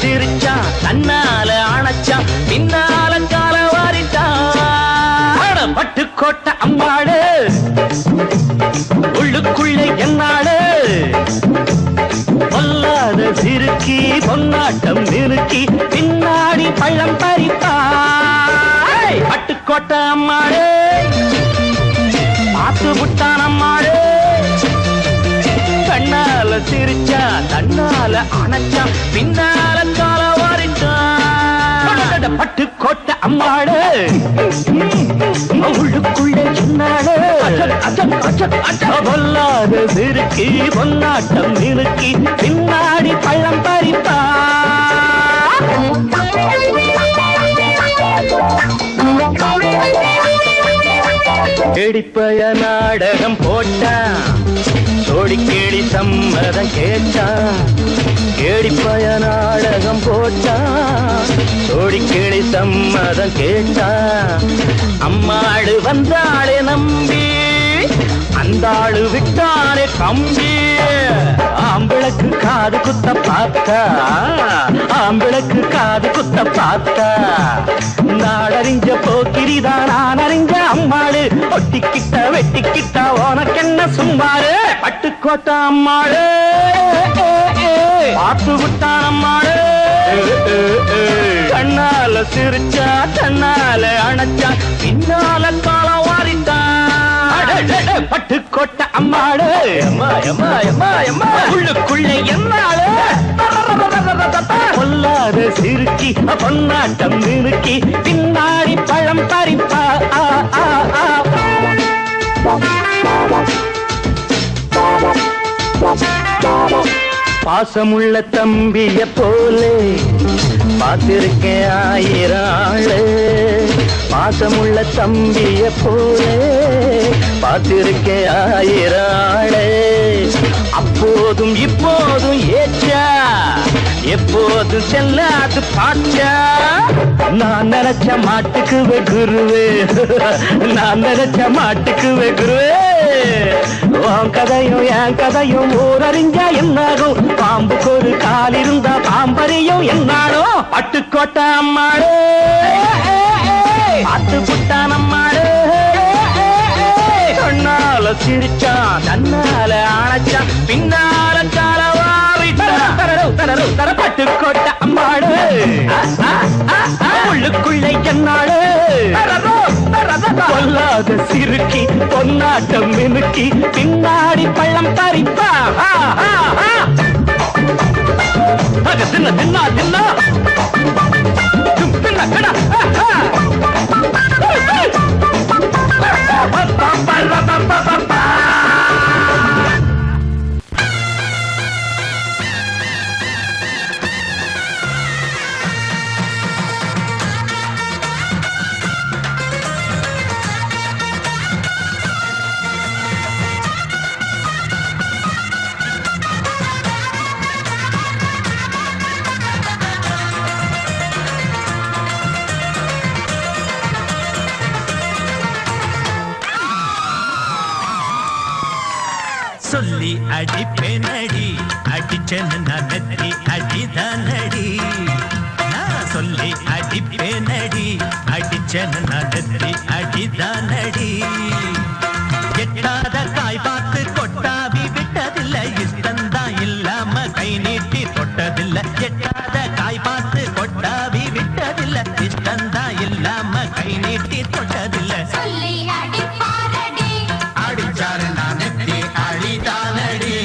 சிரிச்சா தன்னால அணைச்சா பின்னால கால வாரிட்டான் பட்டுக்கோட்டை அம்மாடு உள்ளுக்குள்ளே என்னாடு பொல்லாத சிறுக்கி பொன்னாட்டம் நிறுக்கி பின்னாடி பள்ளம் பறிப்பா பட்டுக்கோட்டை அம்மாடு பார்த்து விட்டான் அம்மாடு கண்ணால சிரிச்சா தன்னால அணைச்சா பின்னால கால வாரிட்டான் பட்டுக்கோட்டை அம்மாடு உள்ளுக்குள்ளே சொன்னாடு பொல்லாத சிறுக்கி பொன்னாட்டம் நிறுக்கி பின்னாடி பள்ளம் பறிப்பா கேடிப்பய நாடகம் போட்டான் சோடி கேடி சம்மதம் கேட்டான் கேடிப்பய நாடகம் போட்டான் சோடி கேடி சம்மதம் கேட்டான் அம்மாடு வந்தாளே நம்பி அந்த ஆளு விட்டானே கம்பி ஆம்பிளக்கு காது குத்த பார்த்தா ஆம்பிளக்கு காது குத்த பார்த்தா நாடறிஞ்ச போக்கிரிதான் நான் அறிஞ்ச அம்மாளு ஒட்டிக்கிட்ட வெட்டிக்கிட்ட உனக்கென்ன சும்மாரு பட்டுக்கோட்டை அம்மாளு பார்த்து விட்டான் அம்மாளு கண்ணால சிரிச்சா தன்னால அணைச்சா பின்னால காலம் வாரிட்டான் பட்டுக்கோட்டை அம்மாடு உள்ளுக்குள்ளே என்னாடு பொல்லாத சிறுக்கி பொன்னாட்டம் நிறுக்கி பின்னாடி பழம் பறிப்பா பாசமுள்ள தம்பிய போலே பார்த்திருக்கேன் ஆயிரம் ஆளு பாசமுள்ள தம்பிய போலே பார்த்திருக்கேன் ஆயிரம் ஆளு அப்போதும் இப்போதும் ஏச்சா எப்போதும் செல்லாது பாச்சா நான் நினைச்ச மாட்டுக்கு குருவே நான் நினைச்ச மாட்டுக்கு குருவே உன் கதையும் என் கதையும் ஊரறிஞ்சா என்னாகும் பாம்புக்கு ஒரு கால் இருந்தா பாம்பறியும் என்னானோ பட்டுக்கோட்டை அம்மாடு பார்த்து புட்டான் அம்மாடு கண்ணால சிரிச்சான் தன்னால அணைச்சான் பின்னால கால பட்டுக்கோட்டை அம்மாடு உள்ளுக்குள்ளே என்னாடு பொல்லாத சிறுக்கி பொன்னாட்டம் மினுக்கி பின்னாடி பள்ளம் பறிப்பா தின்ன தின்னா தின்னா தின்ன கடா சொல்லி அடிப்பேனடி அடிச்சேன்னு நான் நெத்தி அடிதானடி நான் சொல்லி அடிப்பேனடி அடிச்சேன்னு நான் நெத்தி அடிதானடி எட்டாத காய் பார்த்து கொட்டாவி விட்டதில்லை இஷ்டந்தான் இல்லாம கை நீட்டி தொட்டதில்லை எட்டாத காய் பார்த்து கொட்டாவி விட்டதில்லை இஷ்டந்தான் இல்லாம கை நீட்டி தொட்டதில்லை அடிச்சாரு நான் நெத்தி அழிதானடி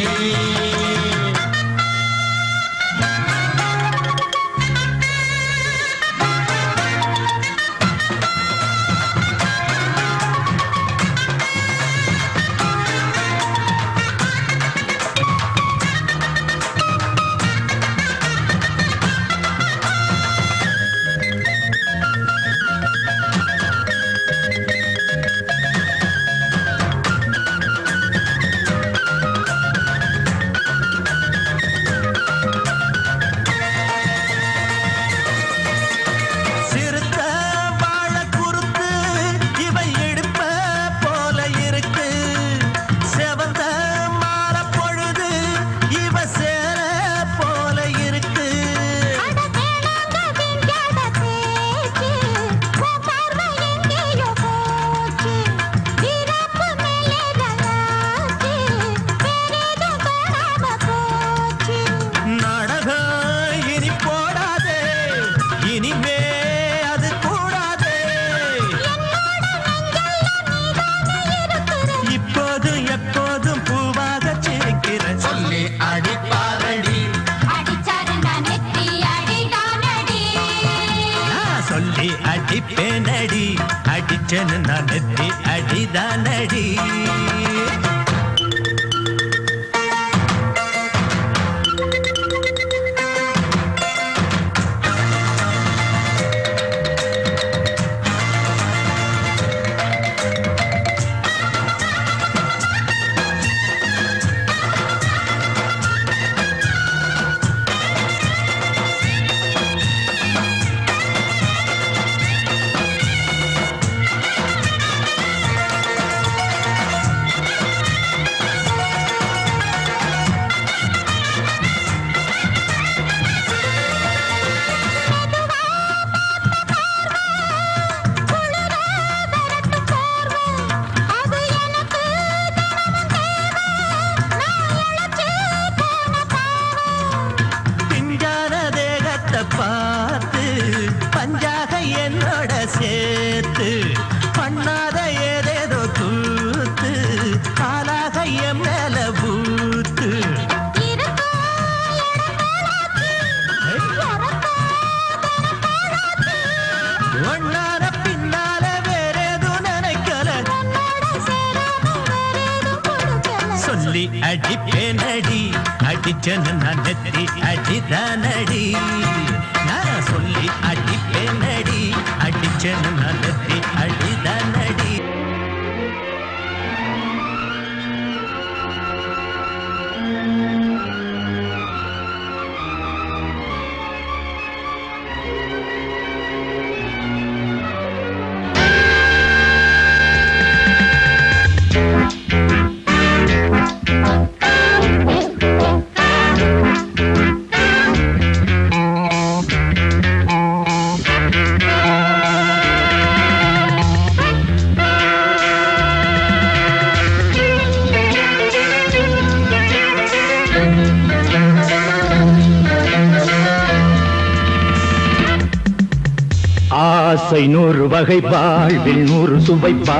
அடிப்பேனடி அடிச்சனு நான் நெத்தி அடிதானடி பார்த்து பஞ்சாக என்னோட சேர்த்து பண்ணாத ஏதேதோ கூத்து ஆளாக என் மேல பூத்து ஒன்னார பின்னால வேறேதும் நினைக்கல சொல்லி அடிப்பேனடி அடிச்சனு நான் நெத்தி அடிதானடி நான் சொல்லி அடிப்பேனடி அடிச்சனு நான் நெத்தி அடிதானடி ஆசை 100 வகை வாழ்வில் 100 சுவைப்பா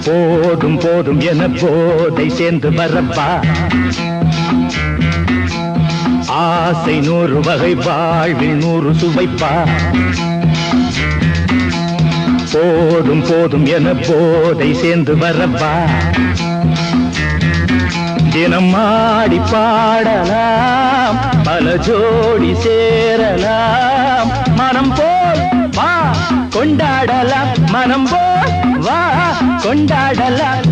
போதும் போதும் என போதை சேர்ந்து வரப்பா ஆசை 100 வகை வாழ்வில் 100 சுவைப்பா போதும் போதும் என போதை சேர்ந்து வரப்பா தினம் ஆடி பாடலாம் பல ஜோடி சேரலாம் மனம் போல் வா கொண்டாடலாம் மனம் போல் வா கொண்டாடலாம்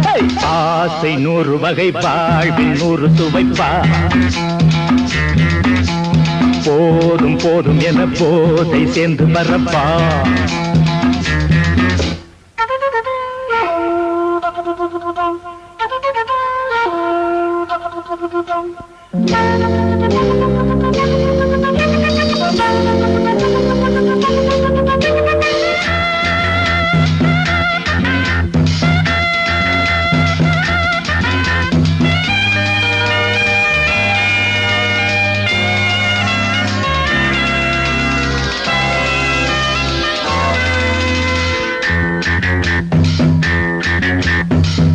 ஆசை 100 வகை வாழ்வில் 100 சுவைப்பா போதும் போதும் என போதை சேர்ந்து வரப்பா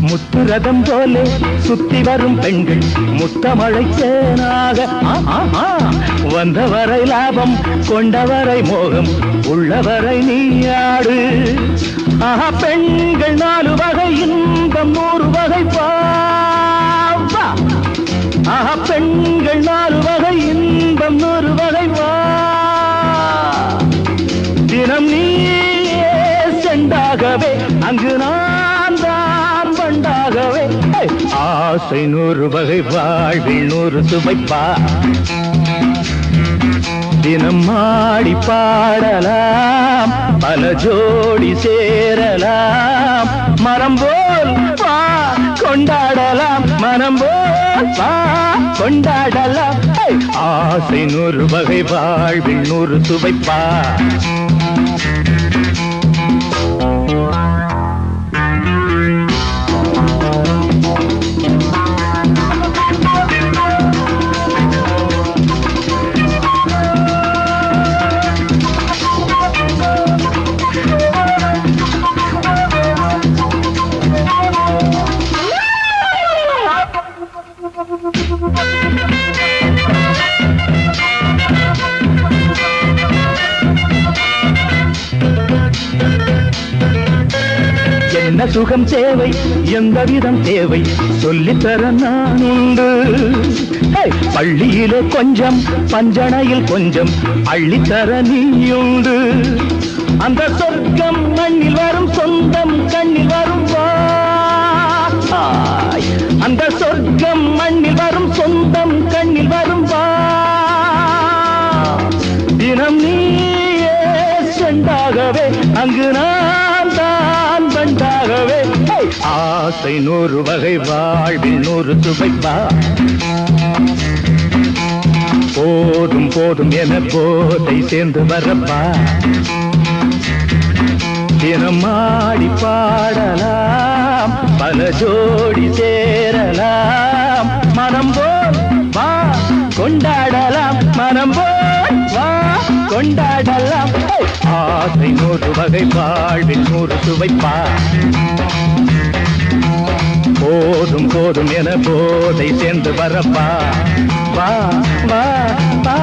முத்துரதம் போலே சுத்தி வரும் பெண்கள் முத்தமழை தேனாக வந்தவரை லாபம் கொண்டவரை மோகம் உள்ளவரை நீயாடு பெண்கள் 4 வகை இன்பம் 100 வகை பாவா பெண்கள் 4 வகை இன்பம் 100 வகை வா தினம் நீயே செண்டாகவே அங்கு நான் தான் வண்டாகவே ஆசை 100 வகை வாழ்வில் 100 சுவைப்பா தினம் ஆடி பாடலாம் பல ஜோடி சேரலாம் மரம் போல் வா கொண்டாடலாம் மனம் போல் வா கொண்டாடலாம் ஆசை 100 வகை வாழ்வில் 100 சுவைப்பா சுகம் தேவை எந்த விதம் தேவை சொல்லித்தர நான் உண்டு. பள்ளியிலே கொஞ்சம் பஞ்சனையில் கொஞ்சம் அள்ளித்தர நீயுண்டு. அந்த சொர்க்கம் மண்ணில் வரும் சொந்தம் கண்ணில் வரும் அந்த சொர்க்கம் மண்ணில் வரும் சொந்தம் கண்ணில் வரும் தினம் நீயே செண்டாகவே அங்கு நான் தான் பண்டாகவே. ஆசை 100 வகை வாழ்வில் 100 சுவைப்பா. போதும் போதும் என போதை சேர்ந்து வரப்பா. தினம் ஆடி பாடலாம் பல ஜோடி சேரலாம். மனம் போல் வா கொண்டாடலாம் மனம் போல் வா கொண்டாடலாம். ஆசை 100 வகை வாழ்வில் 100 சுவைப்பா. போதும் போதும் என போதை சேர்ந்து வரப்பா. வா வா வா.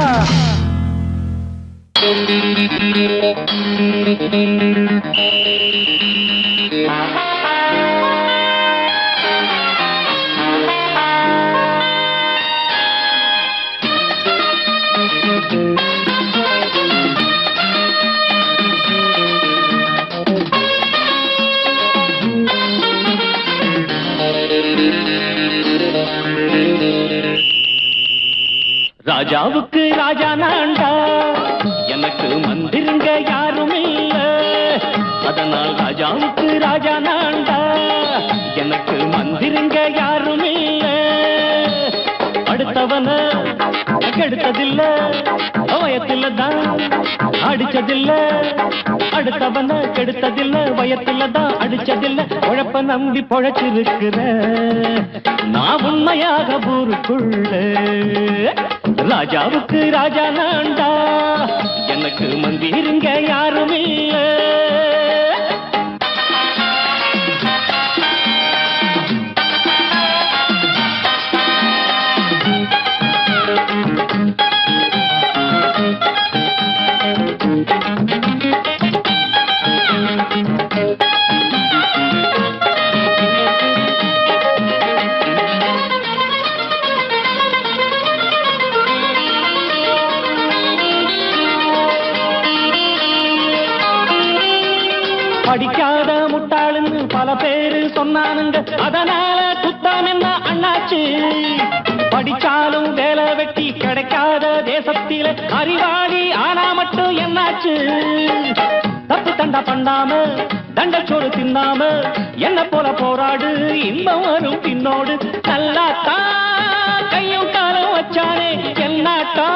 ராஜாவுக்கு ராஜா நான்டா எனக்கு மந்திருங்க யாரும் இல்ல. அதனால் ராஜாவுக்கு ராஜா நான்டா எனக்கு மந்திருங்க யாரும் இல்ல. அடுத்தவன கெடுத்ததில்ல வயத்தில தான் அடிச்சதில்ல. அடுத்தவன கெடுத்ததில்ல வயத்தில தான் அடிச்சதில்ல. உழப்ப நம்பி பொழைச்சிருக்கிற நான் உண்மையாக ஊருக்குள்ள. ராஜாவுக்கு ராஜா நான்டா எனக்கு மந்திருங்க யாரும் இல்ல. படிக்காத முட்டாளுன்னு பல பேரு சொன்னானுங்க. அதனால குத்தம் என்ன அண்ணாச்சு. படிச்சாலும் வேலை வெட்டி கிடைக்காத தேசத்தில அறிவாளி ஆனா மட்டும் என்னாச்சு. தப்பு தண்டா பண்ணாம தண்டச்சோறு தின்னாம என்ன போல போராடு இன்பம் வரும் பின்னோடு. நல்லாத்தான் கையும் காலம் வச்சானே என்னாட்டா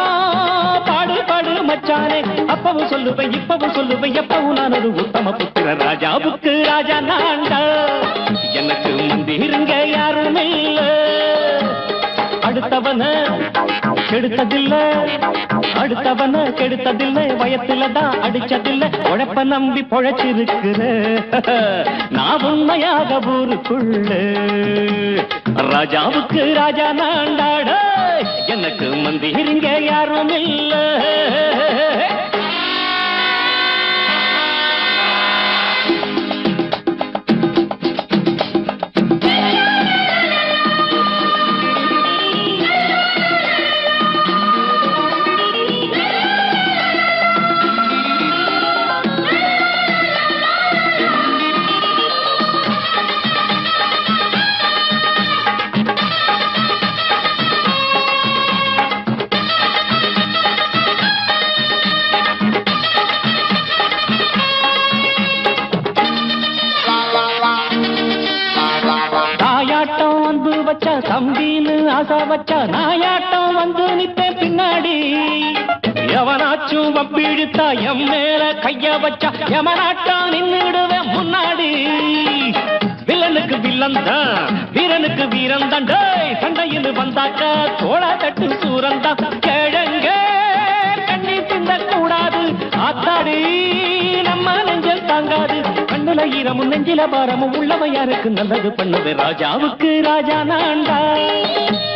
பாடு பாடு மச்சானே. அப்பவும் சொல்லுவேன் இப்பவும் சொல்லுவேன் எப்பவும் நான் ஒரு உத்தம புத்திர. ராஜாவுக்கு ராஜா நான்டா எனக்கு மந்திருங்க யாரும் இல்ல. அடுத்தவன கெடுத்ததில்ல அடுத்தவன கெடுத்ததில்லை வயத்தில தான் அடிச்சதில்ல. உழைப்ப நம்பி பொழைச்சிருக்கிற நான் உண்மையாக ஊருக்குள்ள. ராஜாவுக்கு ராஜா நான்டாட எனக்கு மந்திருங்க யாரும் இல்ல. தம்பின்னு ஆசா வச்சா நாயாட்டம் வந்து நிப்பேன் பின்னாடி. எவனாச்சும் வப்பிழுத்தா எம் மேல கைய வச்சா எவனாட்டம் நின்னுடுவேன் முன்னாடி. வில்லனுக்கு வில்லன் தான் வீரனுக்கு வீரன் தான். சண்டையில் வந்தாக்கா தோளா தட்டு சூரன் தான். கிழங்க கண்ணி திந்த கூடாது ஆத்தாடி நம்ம நெஞ்சல் தாங்காது. கண்ணுல ஈரமும் நெஞ்சில பாரமும் உள்ளவன் யாருக்கு நல்லது பண்ணுது. ராஜாவுக்கு ராஜா நான்டா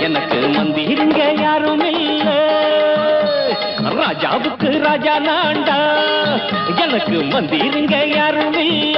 எனக்கு மந்திருங்க யாரும் இல்ல. ராஜாவுக்கு ராஜா நான்டா எனக்கு மந்திருங்க யாரும் இல்ல.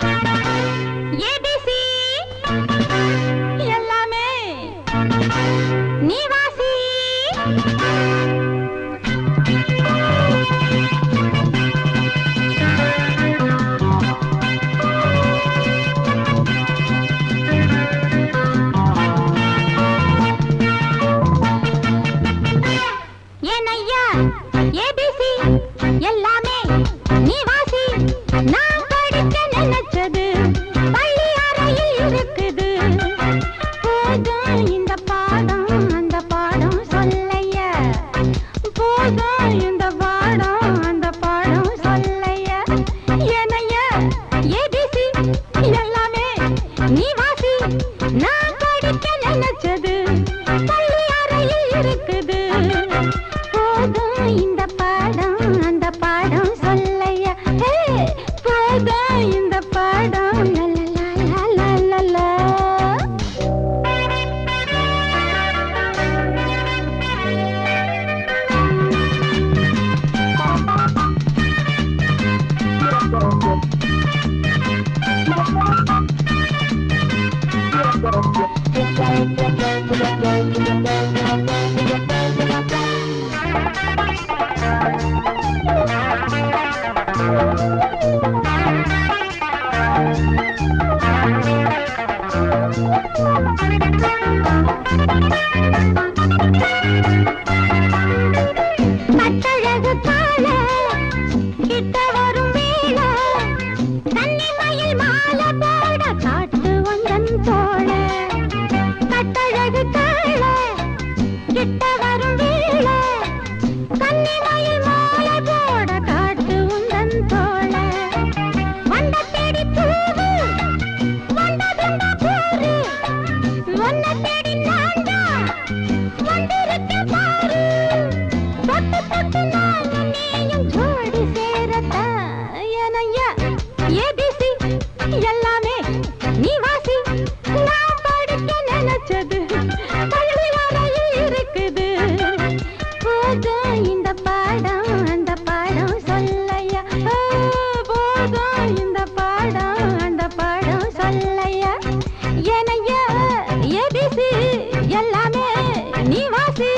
ஏபிசி எல்லாமே நீ வாசி. ஏனையா ஏபிசி எல்லாமே நீ வாசி. நான் படிக்க நினைச்சது பள்ளி அறையில் இருக்குது. போதும் இந்த பாடம் அந்த பாடம் சொல்லையா. போதும் இந்த பாடம் அந்த பாடம் சொல்லையா. ஏனையா ஏபிசி எல்லாமே நீ வாசி. நான் படிக்க நினைச்சது பள்ளி அறையில் இருக்குது. போதும் இந்த பாடம் அந்த பாடம் சொல்லையா. போதும் இந்த பாடம் லலலலலலலா. கட்டழகு கால கிட்ட வரும் வேளை கன்னிமயில் மாலை போட காட்டு வந்தன் தோழ. கட்டழகு கால கிட்ட வரும் வேளை கன்னிமயில் மாலை போட காட்டு வந்தன் தோழ. வண்ட தேடி பூவு வண்டதுண்ட போரு வண்ண தேடி நான்தா வண்டிருக்க பாரு. தொட்டு தொட்டு நானும் நீயும் ஜோடி சேரத்தா. ஏனையா ஏபிசி எல்லாமே நீ வாசி. நான் படிக்க நினைச்சது பள்ளி அறையில் இருக்குது. போதும் இந்த பாடம் அந்த பாடம் சொல்லையா. போதும் இந்த பாடம் அந்த பாடம் சொல்லையா. ஏனையா ஏபிசி எல்லாமே நீ வாசி.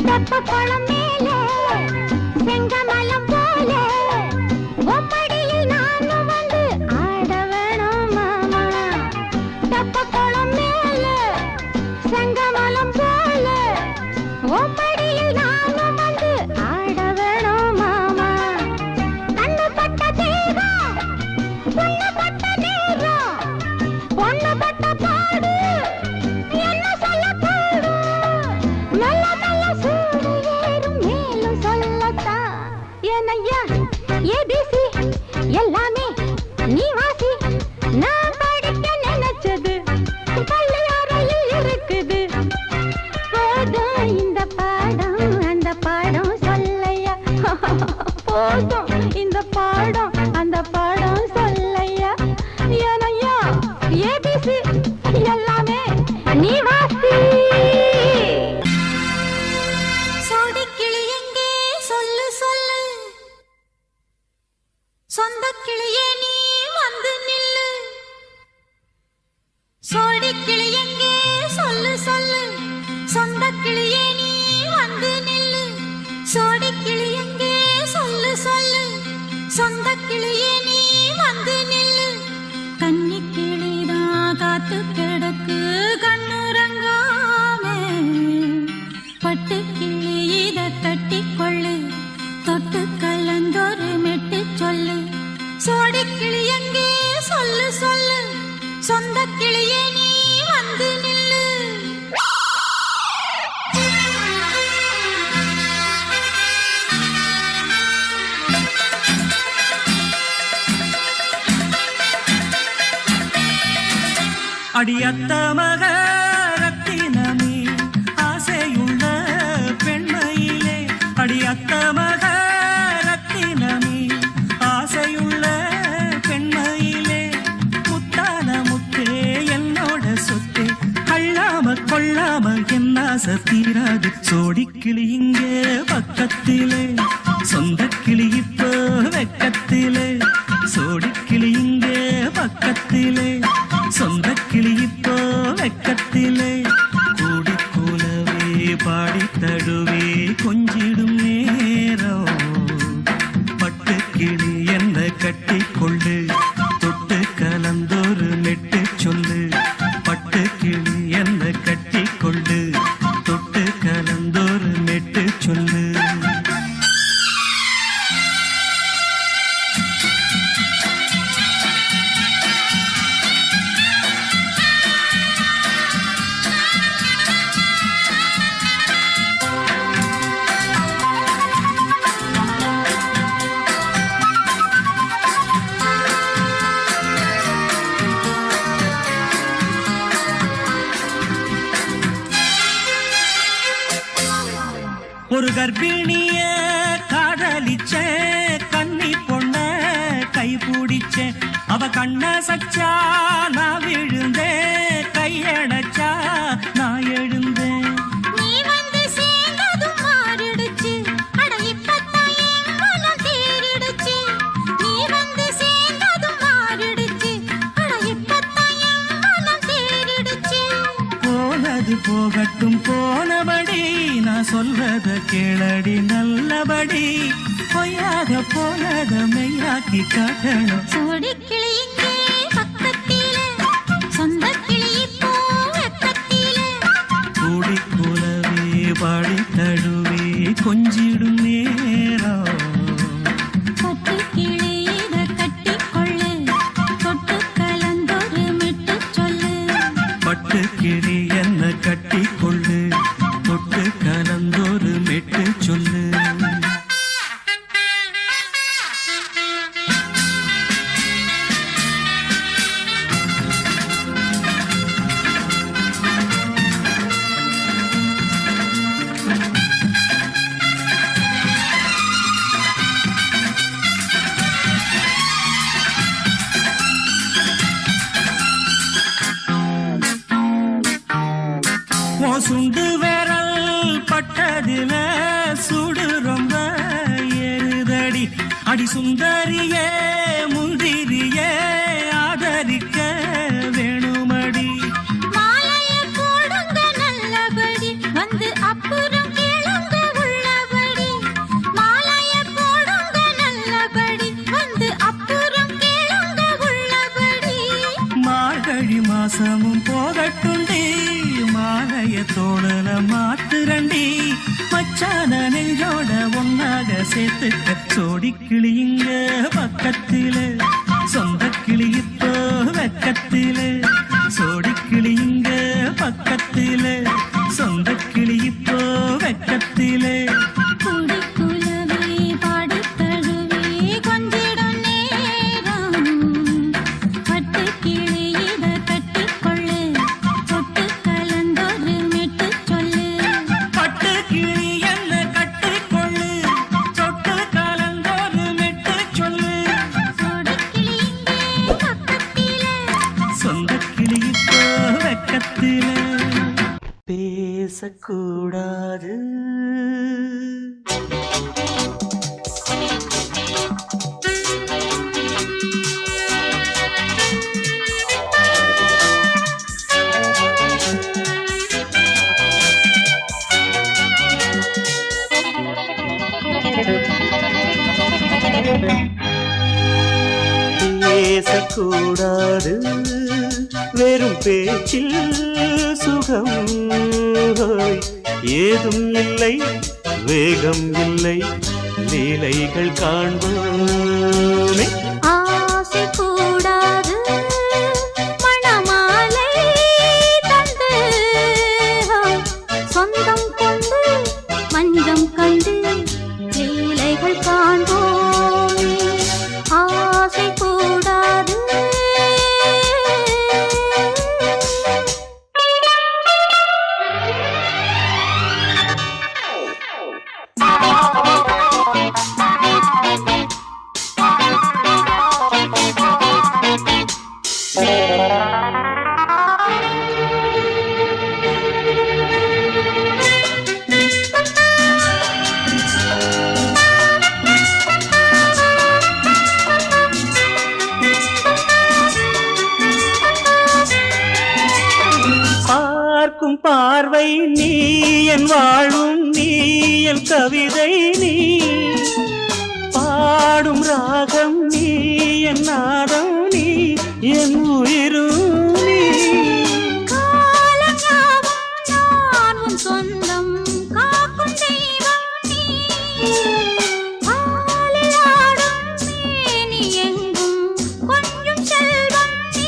தெப்பக்குளம் மேலே செங்கமலம் போல ஒப்படியில் நானும் வந்து ஆட வேணும் மாமா. தெப்பக்குளம் மேலே செங்கமலம் போல ஒப்படியில் நானும் வந்து ஆட வேணும் மாமா. கண்ணு பட்ட தேகம் பொண்ணு பட்ட நேரம் பொண்ணு பட்ட பாடு என்ன சொல்ல பாடு. மெல்ல மெல்ல சூடு ஏறும் மேலும் சொல்லத்தான். ஏனையா ஏபிசி எல்லாமே நீ வாசி. நான் படிக்க நினைச்சது பள்ளி அறையில் இருக்குது. போதும் இந்த பாடம் அந்த பாடம் சொல்லையா. போதும் இந்த பாடம் அந்த பாடம் சொல்லையா. ஏனையா ஏபிசி எல்லாமே நீ வாசி. சோடிக்கிளி எங்கே சொல்லு சொல்லு. சொந்த கிளியே நீ வந்து நில்லு. சோடிக்கிளி எங்கே சொல்லு சொல்லு. சொந்த கிளியே நீ வந்து நில்லு. சோடிக்கிளி எங்கே சொல்லு சொல்லு. சொந்த கிளியே நீ வந்து நில்லு. கன்னி கிளிதான் காத்து கிடக்கு கண்ணுறங்காமே. பட்டு கிளி இத தட்டிக்கொள்ளு. தொட்டு கலந்தொரு மெட்டு சொல்லு. சோடிக்கிளி எங்கே சொல்லு சொல்லு. சொந்த கிளியே நீ வந்து நில்லு. அடியத்த மக ரத்தினமே ஆசையுள்ள பெண்மையிலே அடியத்த மக ரத்தினமே ஆசையுள்ள பெண்மையிலே முத்தான முத்தே என்னோட சொத்தே அள்ளாம கொள்ளாம என்ன தீராது சோடிக்கிளி இங்கே பக்கத்திலே சொந்த கிளி இப்போ வெக்கத்திலே சோடிக்கிளி இங்கே பக்கத்திலே சொந்த கிளி இப்போ வெக்கத்திலே கூடி கூலவே பாடி தழுவே கொஞ்சிடும் நேரம் பட்டு கிளி என்ன கட்டி கொள்ளு தொட்டு கலந்தொரு மெட்டு சொல்லு பட்டு கிளி என்ன கட்டி கொள்ளு தொட்டு கலந்தொரு மெட்டு சொல்லு ஒரு கர்ப்பிணிய காதலிச்ச கண்ணி பொண்ண கை பிடிச்ச அவ கண்ண சச்சா நான் விழுந்தேன் கையடைச்சா நான் எழுந்தேன் நீ வந்து சேர்ந்ததும் மாறிடுச்சு அட இப்பத்தான் என் மனம் தேறிடுச்சு நீ வந்து சேர்ந்ததும் மாறிடுச்சு அட இப்பத்தான் என் மனம் தேறிடுச்சு போனது போகட்டும் போனபடி நான் சொல்றத கேளடி நல்லபடி பொய்யாக போனத மெய்யாக்கி காட்டணும் சோடிக்கிளி இங்கே பக்கத்திலே சொந்த கிளி இப்போ வெக்கத்திலே கூடி கூலவே பாடி தழுவே கொஞ்சிடும் நேரம் பட்டு கிளி இத கட்டிக்கொள்ளு தொட்டு கலந்தொரு மெட்டு சொல்லு பட்டு கிளி என்ன கட்டி கொள்ளு தொட்டு கலந்தொரு மெட்டு சொல்லு சுண்டு விரல் பட்டதில சுடு ரொம்ப ஏறுதடி அடி சுந்தரியே முந்திரியே ஆதரிக்க வேணுமடி மாலைய போடுங்க நல்லபடி வந்து அப்புறம் கேளுங்க உள்ளபடி மாலைய போடுங்க நல்லபடி வந்து அப்புறம் கேளுங்க உள்ளபடி மார்கழி மாசமும் போகட்டுண்டி மாலைய தோழல மாத்துரண்டி மச்சான நெஞ்சோட ஒன்னாக சேர்த்துக்க சோடிக்கிளி இங்க பக்கத்திலே சொந்த கிளி இப்போ வெக்கத்திலே சோடிக்கிளி இங்க பக்கத்திலே சொந்த கிளி இப்போ வெக்கத்திலே கூடி குலவே பாடி தழுவே கொஞ்சிடும் நேரம் பட்டு கிளி இத கட்டிக்கொள்ளு தொட்டு கலந்தொரு மெட்டு சொல்லு பட்டு கிளி என்ன கட்டிக்கொள்ளு தொட்டு கலந்தொரு மெட்டு சொல்லு சோடிக்கிளி இங்கே பக்கத்திலே சொந்த கிளி இப்போ வெக்கத்திலே பேசக்கூடாது பேசக்கூடாது வெறும் பேச்சில் சுகம் ஏதும் இல்லை வேகம் இல்லை லீலைகள் காண்போமே ஆசை கூடாது மணமாலை தந்து சொந்தம் கொண்டு மஞ்சம் கண்டு லீலைகள் காண்போமே ஆசை கூடாது பார்க்கும் பார்வை நீ என் வாழும் நீ என் கவிதை நீ பாடும் ராகம் நீ என் நாதம் நீ என் உயிரும் நீ காலங்காவும் நான் உன் சொந்தம் காக்கும் தெய்வம் நீ ஆலில் ஆடும் மேனி எங்கும் கொஞ்சம் செல்வம் நீ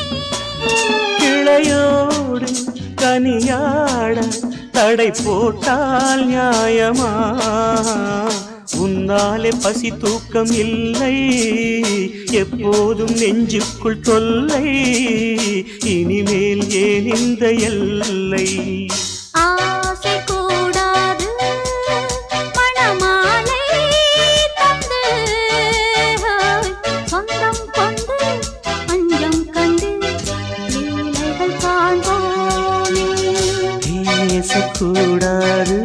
கிளையோடு கனியாட தடை போட்டால் நியாயமா உன்னாலே பசி தூக்கம் இல்லை எப்போதும் நெஞ்சுக்குள் தொல்லை இனிமேல் ஏன் இந்த எல்லை ஆசை கூடாது மணமாலை தந்து சொந்தம் கொண்டு பஞ்சம் கண்டு லீலைகள் காண்போமே பேசக்கூடாது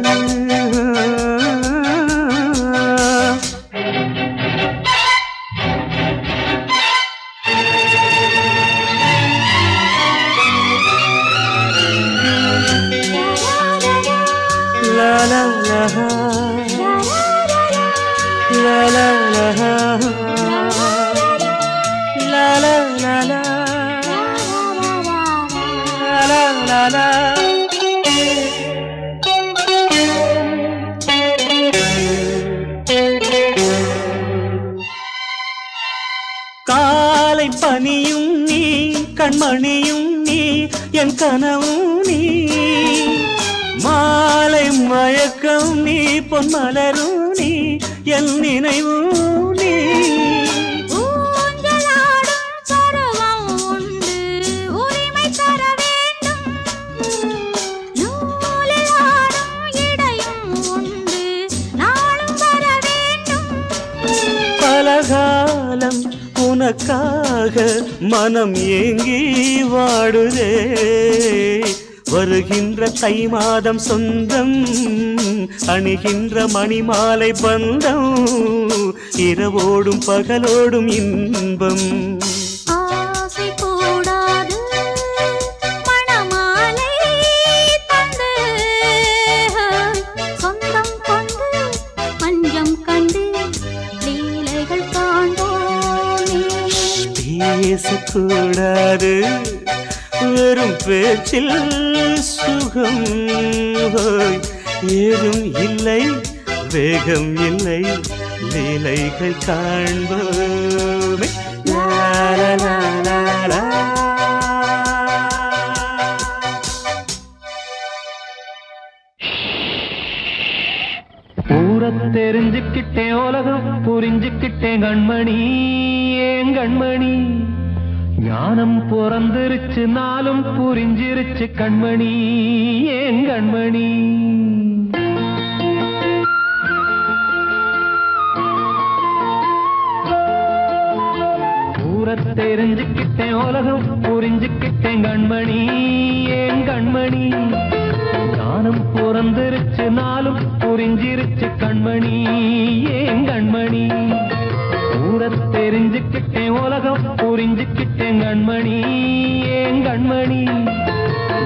La la la la la la la la la la la la la காலை பனியும் நீ கண்மணியும் நீ என் கனவும் நீ மாலை மயக்கம் நீ பொன்மலரும் நீ என் நினைவும் நீ ஊஞ்சலாடும் பருவம் உண்டு உரிமை தர வேண்டும் நூலில் ஆடும் இடையும் உண்டு நாளும் வர வேண்டும் பலகாலம் உனக்காக மனம் ஏங்கி வாடுதே வருகின்ற தை மாதம் சொந்தம் அணிகின்ற மணிமாலை பந்தம் இரவோடும் பகலோடும் இன்பம் ஆசை கூடாது மணமாலை தந்து சொந்தம் கொண்டு பஞ்சம் கண்டு லீலைகள் காண்போமே பேசக்கூடாது வெறும் பேச்சில் சுகம் ஏதும் இல்லை வேகம் இல்லை லீலைகள் காண்போமே லா லா லா லா லா. ஊரத் தெரிஞ்சுக்கிட்டேன் உலகம் புரிஞ்சுக்கிட்டேன் கண்மணி ஏன் கண்மணி ஞானம் பிறந்திருச்சு நாளும் புரிஞ்சிருச்சு கண்மணி ஏன் கண்மணி ஊரத் தெரிஞ்சுக்கிட்டேன் உலகம் புரிஞ்சுக்கிட்டேன் கண்மணி ஏன் கண்மணி ஞானம் பிறந்திருச்சு நாளும் புரிஞ்சிருச்சு கண்மணி ஏன் கண்மணி ஊரத் தெரிஞ்சுக்கிட்டேன் உலகம் புரிஞ்சுக்கிட்டேன் கண்மணி ஏன் கண்மணி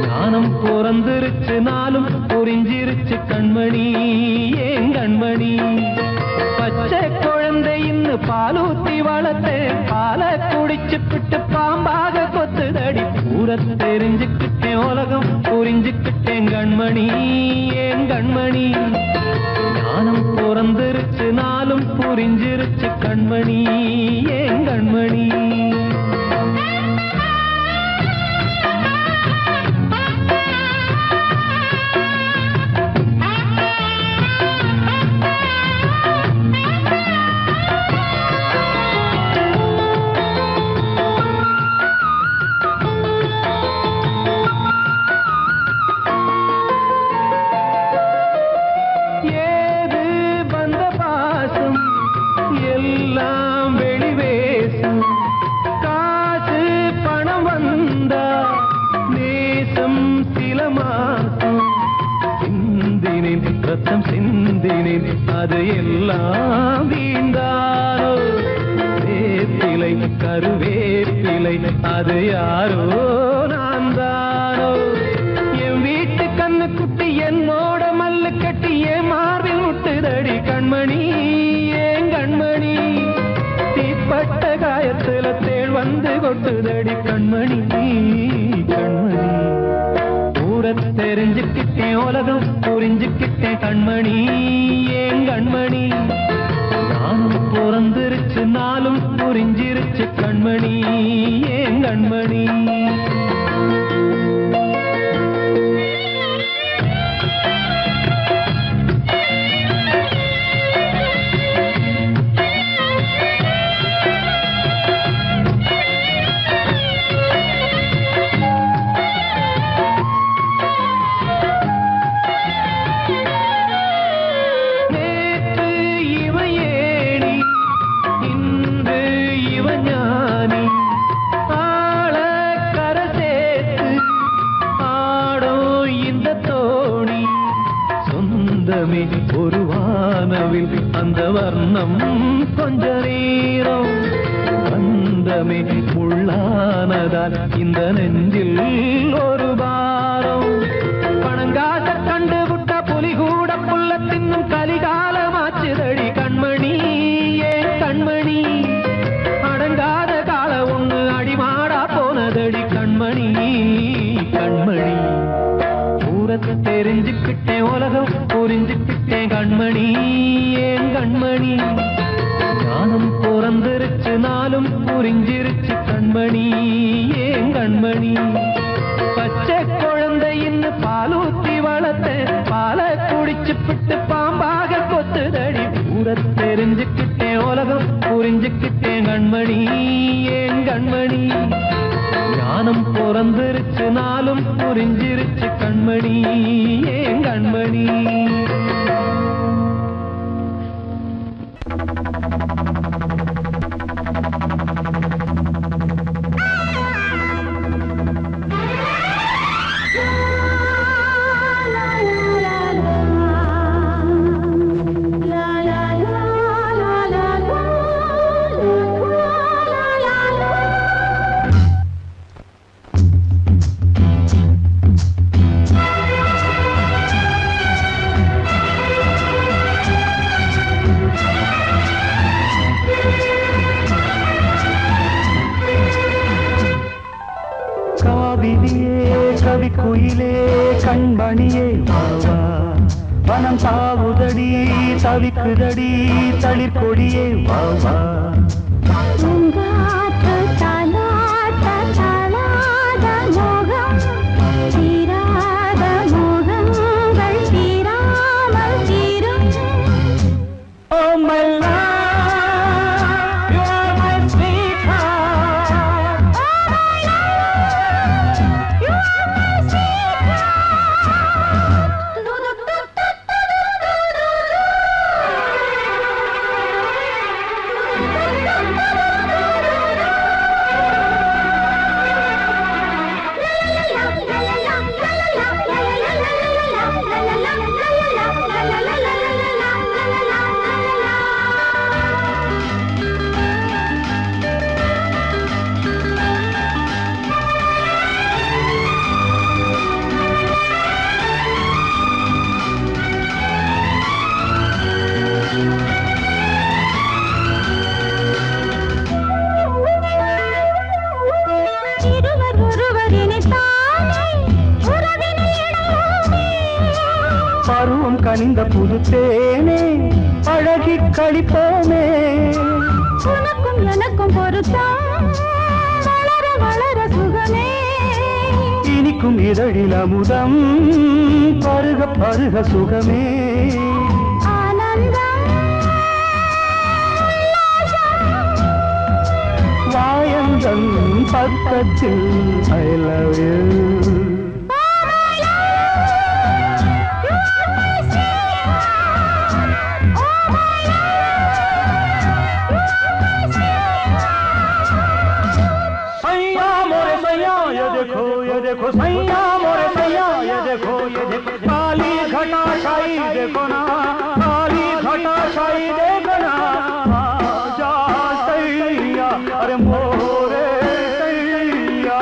ஞானம் பிறந்திருச்சு நாளும் புரிஞ்சிருச்சு கண்மணி ஏன் கண்மணி பச்சை குழந்தை இன்னும் பாலூத்தி வளர்த்து பாலை குடிச்சு பிட்டு பாம்பாக கொத்துதடி ஊரத் தெரிஞ்சுக்கிட்டேன் உலகம் புரிஞ்சுக்கிட்டேன் கண்மணி ஏன் கண்மணி ஞானம் பிறந்திருச்சு நாளும் புரிஞ்சிருச்சு கண்மணி ஏன் கண்மணி ரத்தம் சிந்தினேன் அது எல்லாம் வீண்டாரோ வேப்பிலை கருவேப்பிலை அது யாரோ நான் தானோ என் வீட்டு சில்லு குட்டி என்னோட மல்லு கட்டி ஏன் மார்பில் முட்டுதடி கண்மணி ஏன் கண்மணி தீப்பட்ட காயத்துல தேள் வந்து கொட்டுதடி கண்மணி கண்மணி ஊரை தெரிஞ்சுக்கிட்டேன் உலகம் புரிஞ்சுக்கிட்டேன் கண்மணி ஏன் கண்மணி நானும் பிறந்திருச்சு நாளும் புரிஞ்சிருச்சு கண்மணி ஏன் கண்மணி ஒரு வானவில் அந்த வர்ணம் கொஞ்ச நேரம் வந்தமே உள்ளானதால் இந்த நெஞ்சில் ஒரு பாரம் பணங்காச கண்டு விட்ட புலி கூட புல்ல தின்னும் கலிகாலமாச்சுதடி கண்மணி ஏன் கண்மணி அடங்காத கால ஒண்ணு அடிமாடா போனதடி கண்மணி கண்மணி ஊரத்தை தெரிஞ்சுக்கிட்டேன் உலகம் புரிஞ்சுக்கிட்டேன் கண்மணி ஏன் கண்மணி ஞானம் பிறந்திருச்சு நாளும் புரிஞ்சிருச்சு கண்மணி ஏன் கண்மணி பச்சை குழந்தையின்னு பாலூத்தி வளர்த்தேன் பாலை குடிச்சு பிட்டு பாம்பாக கொத்துதடி ஊரத்தை தெரிஞ்சுக்கிட்டேன் உலகம் புரிஞ்சுக்கிட்டேன் கண்மணி ஏன் கண்மணி ஞானம் பிறந்திருச்சு நாளும் புரிஞ்சிருச்சு கண்மணி ஏன் கண்மணி குயிலே கண்மணியே வாவா வனம் பாவுதடி தவிக்குதடி தளிர் கொடியே வாவா பருவம் கனிந்த புது தேனே அழகி கழிப்போமே உனக்கும் எனக்கும் பொருத்தம் வளர வளர சுகமே இனிக்கும் இதழில் அமுதம் பருக பருக சுகமே வாயந்தன் பக்கத்தில் I love you देखो सैया मोरे सैया ये देखो काली घटा शाही देखो ना काली घटा शाही देखो ना जा सैया अरे मोरे सैया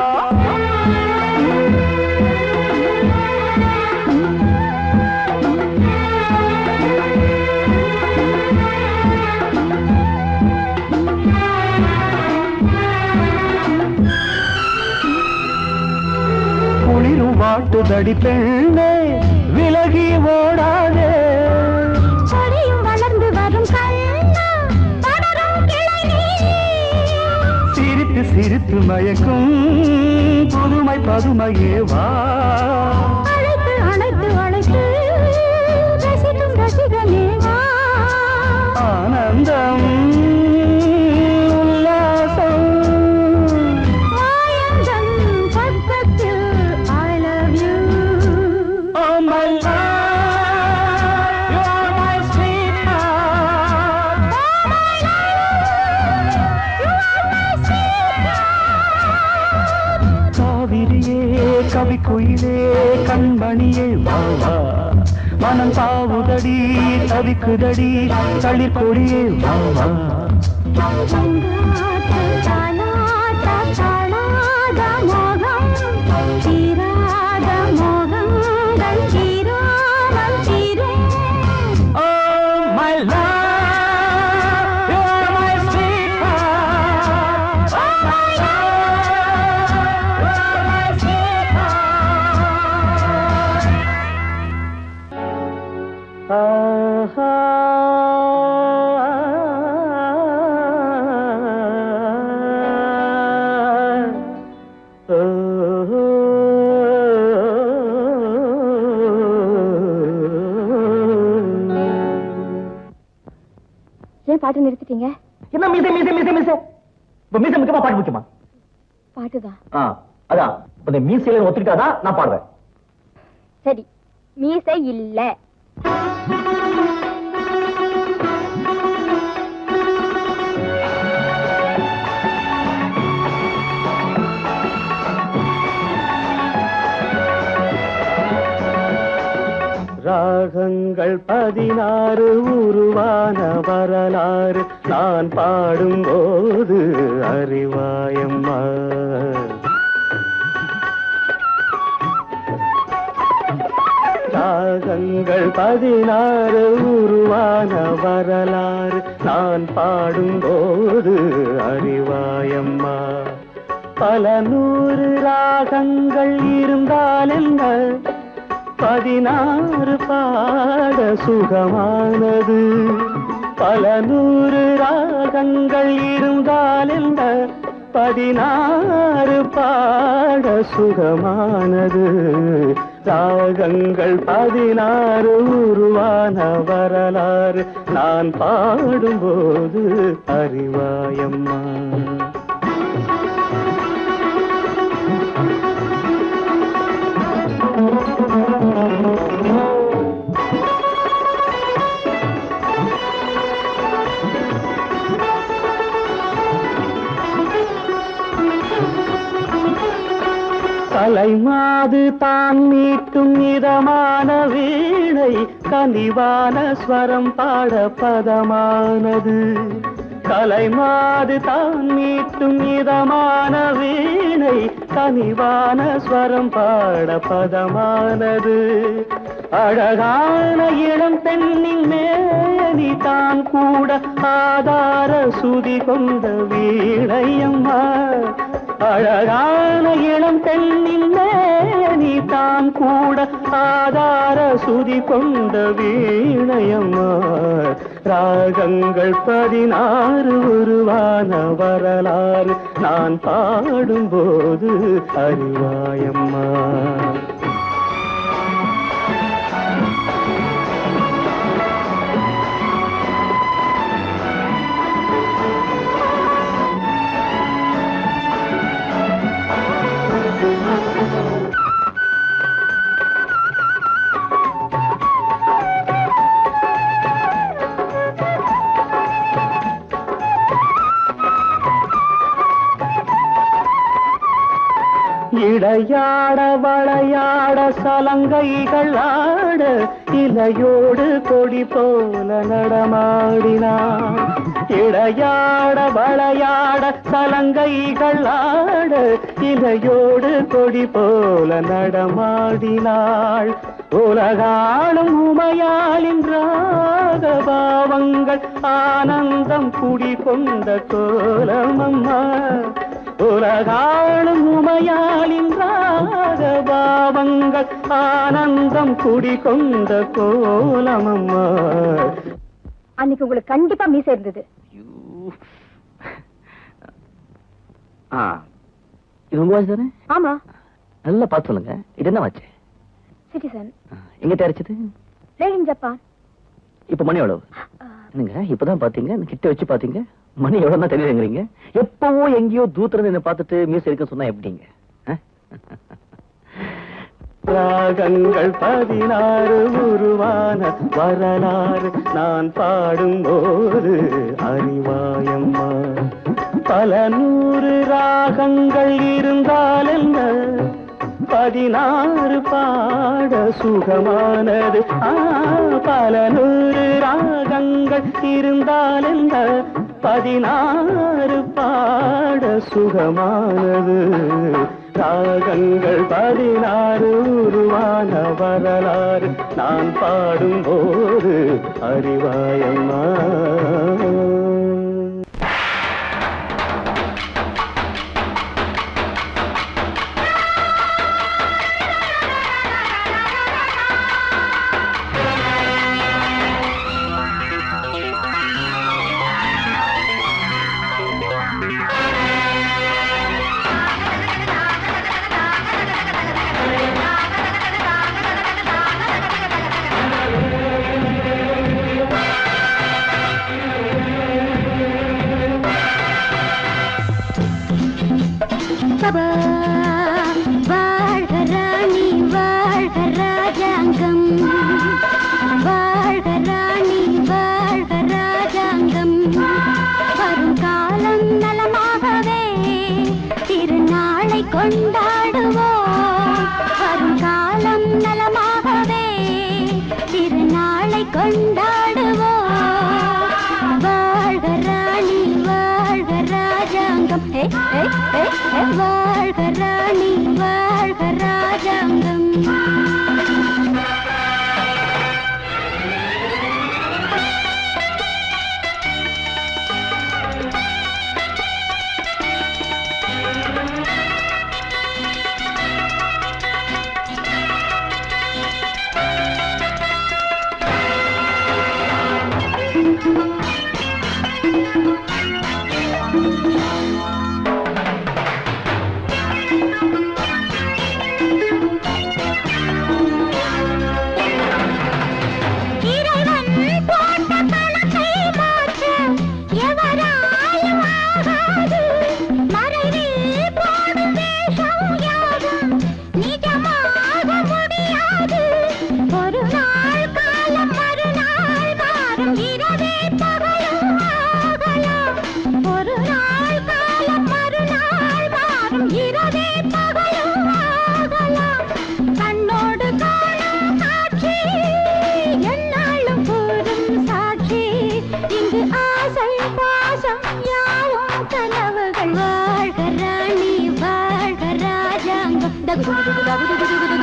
வாட்டுதடி பெண்ணே விலகி ஓடாதே கொடியும் வளர்ந்து வரும் கண்ணா படரும் கிளை நீ சிரித்து சிரித்து மயக்கும் புதுமை பதுமையே வா அழைத்து அழைத்து அழைத்து ரசிக்கும் ரசிகனே வா ஆனந்தம் உல்லாசம் மாயந்தன் பக்கத்தில் I love you Oh my love, you are my sweetheart. காவிரியே கவிக்குயிலே கண்மணியே வா வா மனம் தாவுதடி தவிக்குதடி தளிர் கொடியே வா வா Oh my love, you are my sweetheart. Oh my love, you are my sweetheart. ஏன் பாட்டு நிறுத்திட்டீங்க? என்ன மீசை மீசை மீசை மீசை இப்ப மீசை முக்கியமா பாட்டு முக்கியமா? பாட்டுதான். அதான் இந்த மீசையில ஒத்துக்கிட்டாதான் நான் பாடுவேன். சரி, மீசை இல்ல. ராகங்கள் 16 உருவான வரலாறு நான் பாடும்போது அறிவாயம்மா ராகங்கள் 16 உருவான வரலாறு நான் பாடும்போது அறிவாயம்மா பல 100 ராகங்கள் இருந்தால் என்ன 16 பாட சுகமானது பல 100 ராகங்கள் இருந்தால் என்ன 16 பாட சுகமானது ராகங்கள் 16 உருவான வரலாறு நான் பாடும்போது அறிவாயம்மா கலைமாது தான் மீட்டும் இதமான வீணை கனிவான ஸ்வரம் பாட பதமானது கலைமாது தான் மீட்டும் இதமான வீணை கனிவான ஸ்வரம் பாட பதமானது அழகான இளம் பெண்ணின் மேனி தான் கூட ஆதார சுதி கொண்ட வீணையம்மா அழகான இளம் பெண்ணின் மேனி தான் கூட ஆதார சுதி கொண்ட வீணையம்மா ராகங்கள் 16 உருவான வரலாறு நான் பாடும்போது அறிவாயம்மா இடையாட வளையாட சலங்கைகள் ஆட இலையோடு கொடி போல நடமாடினான் இடையாட வளையாட சலங்கைகள் ஆட இலையோடு கொடி போல நடமாடினாள் உலகாளும் உமையாளின் ராகபாவங்கள் ஆனந்தம் குடி கொண்ட கோலமம்மா உலகாளும் உமையாளின் ராகபாவங்கள் ஆனந்தம் குடிகொண்ட கோலமம்மா. அன்னைக்கு உங்களுக்கு கண்டிப்பா மீசை இருந்தது. இது உங்க வாட்ச் தானே? ஆமா. நல்லா பார்த்து சொல்லுங்க. இது என்ன வாட்ச்? சிட்டிசன். எங்க தயாரிச்சது? Made in Japan. இப்ப மணி எவ்வளவு? என்னங்க இப்பதான் பாத்தீங்க, கிட்ட வச்சு பாத்தீங்க, மணி எவ்வளவு தான் தெரியுதுங்கிறீங்க. எப்பவோ எங்கேயோ தூத்துல என்ன பார்த்துட்டு மியூசிக் இருக்குன்னு சொன்னா எப்படிங்க? ராகங்கள் 16 உருவான வரலாறு நான் பாடும்போது அறிவாயம்மா. பல 100 ராகங்கள் இருந்தால் என்ன, 16 பாட சுகமானது. பல 100 ராகங்கள் இருந்தால் என்ன, 16 பாட சுகமானது. ராகங்கள் 16 உருவான வரலாறு நான் பாடும்போது அறிவாயம்மா. வாழ்க ராணி வாழ்க ராஜாங்கம், வாழ்க ராணி வாழ்க ராஜாங்கம். வரும் காலம் நலமாகவே திருநாளை கொண்டாடுவோம். வரும் காலம் நலமாகவே திருநாளை கொண்டாடுவோம். வாழ்க ராணி வாழ்க ராஜாங்கம், வாழ்க ராணி வாழ்க ராஜாங்கம்.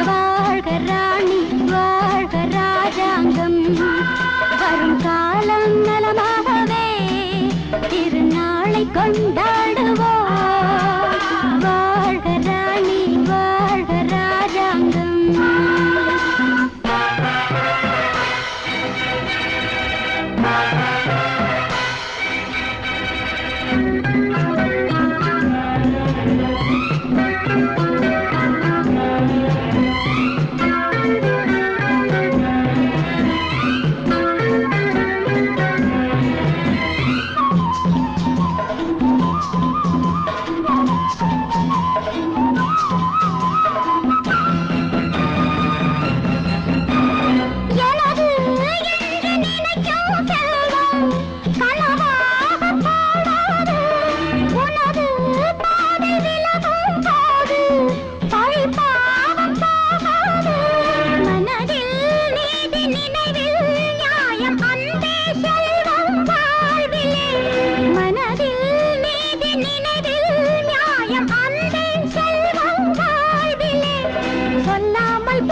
வாழ்க ராணி வாழ்க ராஜாங்கம். வரும் காலம் நலமாகவே திருநாளை கொண்டாடுவோம். வாழ்க ராணி வாழ்க ராஜாங்கம். சொல்லாமல்